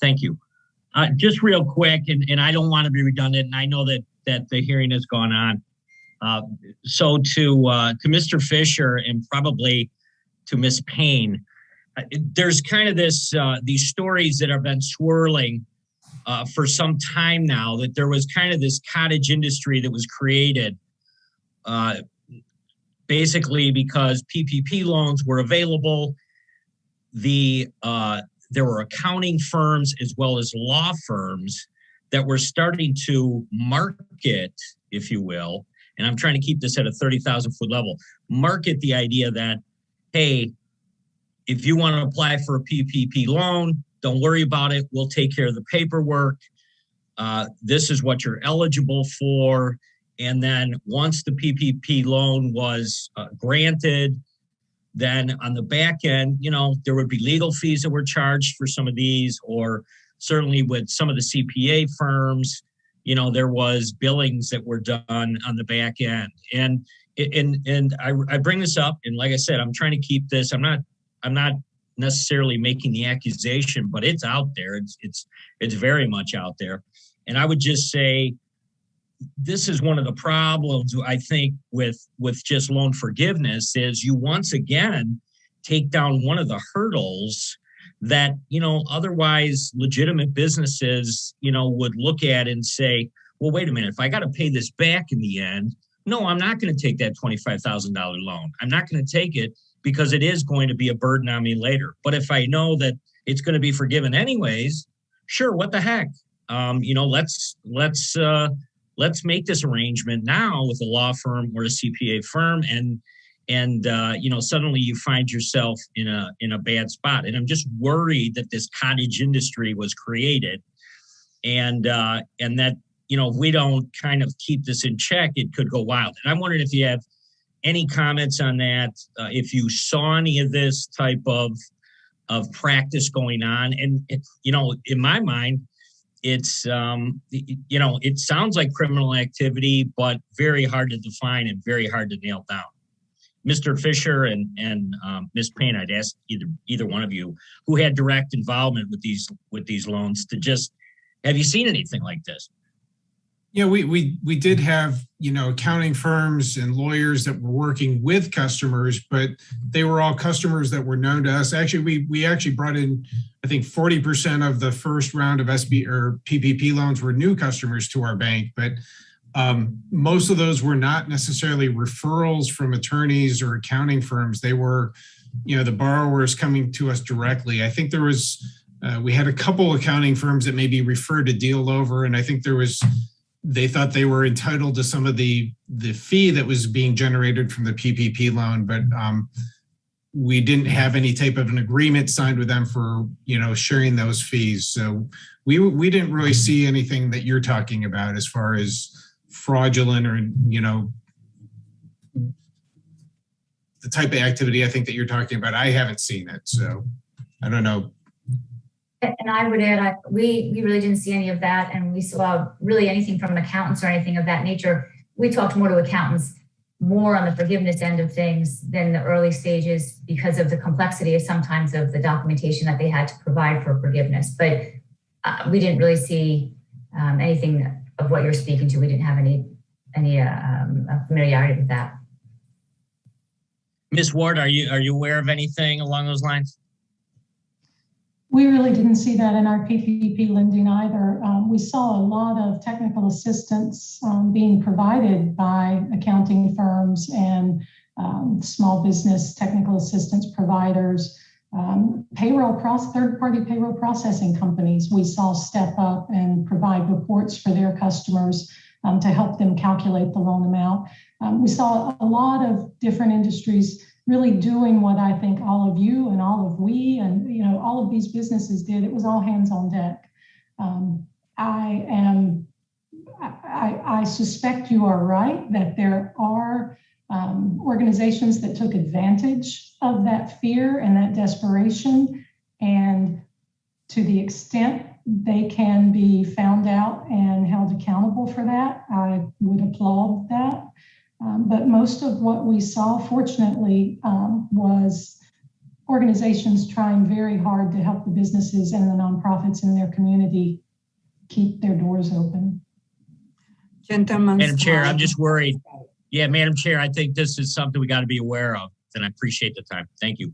Thank you. Just real quick, and I don't want to be redundant, and I know that the hearing has gone on. So to Mr. Fisher and probably to Ms. Payne, there's kind of these stories that have been swirling for some time now, that there was kind of this cottage industry that was created basically because PPP loans were available. There were accounting firms as well as law firms that were starting to market, if you will, and I'm trying to keep this at a 30,000 foot level, market the idea that, hey, if you want to apply for a PPP loan, don't worry about it. We'll take care of the paperwork. This is what you're eligible for. And then once the PPP loan was granted, then on the back end, there would be legal fees that were charged for some of these, or certainly with some of the CPA firms, there was billings that were done on the back end. And I bring this up, and like I said, I'm trying to keep this. I'm not necessarily making the accusation, but it's out there. It's very much out there. And I would just say, this is one of the problems, I think, with just loan forgiveness is you once again take down one of the hurdles that, otherwise legitimate businesses, would look at and say, well, wait a minute, if I got to pay this back in the end, no, I'm not going to take that $25,000 loan. I'm not going to take it because it is going to be a burden on me later. But if I know that it's going to be forgiven anyways, sure, what the heck? Let's make this arrangement now with a law firm or a CPA firm, and suddenly you find yourself in a bad spot. And I'm just worried that this cottage industry was created, and that if we don't kind of keep this in check, it could go wild. And I'm wondering if you have any comments on that, if you saw any of this type of practice going on, and in my mind, it's it sounds like criminal activity, but very hard to define and very hard to nail down. Mr. Fisher and Ms. Payne, I'd ask either one of you who had direct involvement with these loans to just, have you seen anything like this? Yeah, we did have, accounting firms and lawyers that were working with customers, but they were all customers that were known to us. Actually, we actually brought in, I think 40% of the first round of PPP loans were new customers to our bank, but most of those were not necessarily referrals from attorneys or accounting firms. They were, the borrowers coming to us directly. I think there was, we had a couple accounting firms that maybe referred a deal over, and I think they thought they were entitled to some of the fee that was being generated from the PPP loan, but we didn't have any type of an agreement signed with them for, sharing those fees. So we didn't really see anything that you're talking about as far as fraudulent or, the type of activity I think that you're talking about. I haven't seen it, so I don't know. And I would add, we really didn't see any of that, and we saw really anything from accountants or anything of that nature. We talked more to accountants, more on the forgiveness end of things than the early stages because of the complexity of sometimes of the documentation that they had to provide for forgiveness. But we didn't really see anything of what you're speaking to. We didn't have any familiarity with that. Ms. Ward, are you aware of anything along those lines? We really didn't see that in our PPP lending either. We saw a lot of technical assistance being provided by accounting firms and small business technical assistance providers, third-party payroll processing companies. We saw step up and provide reports for their customers to help them calculate the loan amount. We saw a lot of different industries really doing what I think all of you and all of we and all of these businesses did. It was all hands on deck. I suspect you are right that there are organizations that took advantage of that fear and that desperation, and to the extent they can be found out and held accountable for that, I would applaud that. But most of what we saw, fortunately, was organizations trying very hard to help the businesses and the nonprofits in their community keep their doors open. Gentlemen. Madam Chair, I'm just worried. Yeah, Madam Chair, I think this is something we got to be aware of, and I appreciate the time. Thank you.